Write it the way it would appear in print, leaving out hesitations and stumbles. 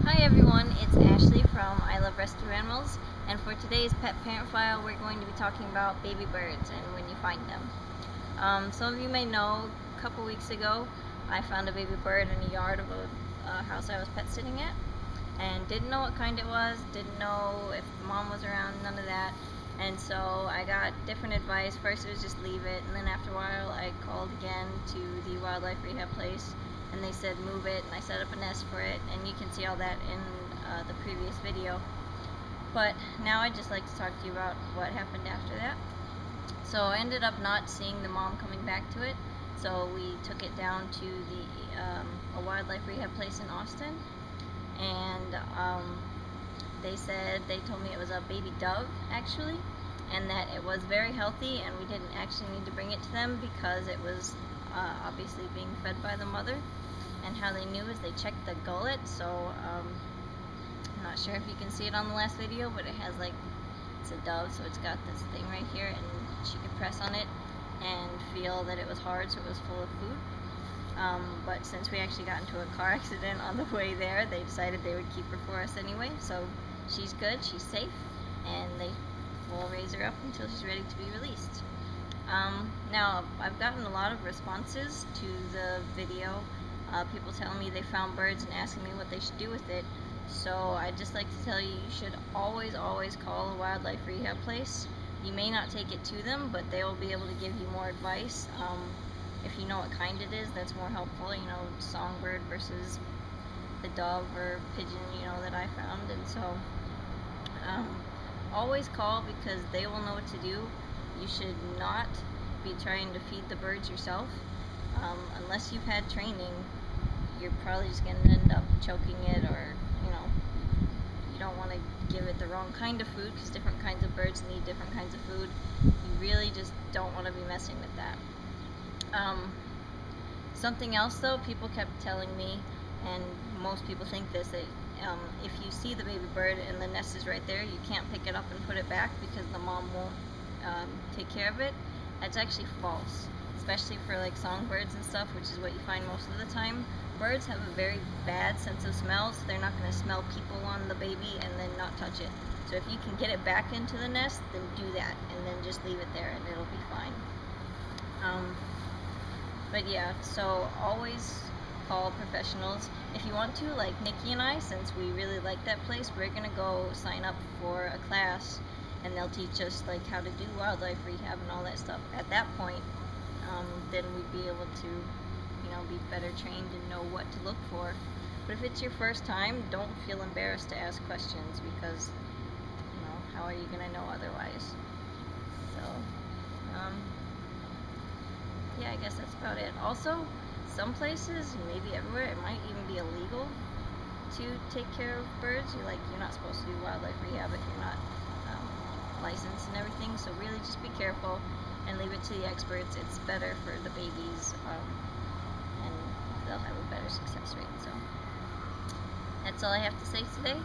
Hi everyone, it's Ashley from I Love Rescue Animals, and for today's Pet Parent File we're going to be talking about baby birds and when you find them. Some of you may know, a couple weeks ago I found a baby bird in a yard of a house I was pet sitting at, and didn't know what kind it was, didn't know if the mom was around, none of that. And so I got different advice. First it was just leave it, and then after a while I called again to the wildlife rehab place and they said move it, and I set up a nest for it, and you can see all that in the previous video. But now I'd just like to talk to you about what happened after that. So I ended up not seeing the mom coming back to it, so we took it down to a wildlife rehab place in Austin, and they told me it was a baby dove actually, and that it was very healthy and we didn't actually need to bring it to them because it was obviously being fed by the mother. And how they knew is they checked the gullet. So I'm not sure if you can see it on the last video, but it has it's a dove, so it's got this thing right here, and she could press on it and feel that it was hard, so it was full of food. But since we actually got into a car accident on the way there, they decided they would keep her for us anyway. So she's good, she's safe, and they will raise her up until she's ready to be released. Now, I've gotten a lot of responses to the video. People telling me they found birds and asking me what they should do with it. So I'd just like to tell you, you should always call a wildlife rehab place. You may not take it to them, but they will be able to give you more advice. If you know what kind it is, that's more helpful. You know, songbird versus the dove or pigeon, that I found. And so always call, because they will know what to do. You should not be trying to feed the birds yourself. Unless you've had training, you're probably just going to end up choking it, or you don't want to give it the wrong kind of food, because different kinds of birds need different kinds of food. You really just don't want to be messing with that. Something else though, people kept telling me, and most people think this, that if you see the baby bird and the nest is right there, you can't pick it up and put it back because the mom won't take care of it. That's actually false, especially for songbirds and stuff, which is what you find most of the time. Birds have a very bad sense of smell, so they're not going to smell people on the baby and then not touch it. So if you can get it back into the nest, then do that, and then just leave it there and it'll be fine. But yeah, so always call professionals. If you want to, like Nikki and I, since we really like that place, we're going to go sign up for a class, and they'll teach us how to do wildlife rehab and all that stuff. At that point, then we'd be able to, be better trained and know what to look for. But if it's your first time, don't feel embarrassed to ask questions, because, how are you going to know otherwise? So, yeah, I guess that's about it. Also, some places, maybe everywhere, it might even be illegal to take care of birds. You're not supposed to do wildlife rehab if you're not licensed and everything. So really, just be careful and leave it to the experts. It's better for the babies, and they'll have a better success rate. So that's all I have to say today.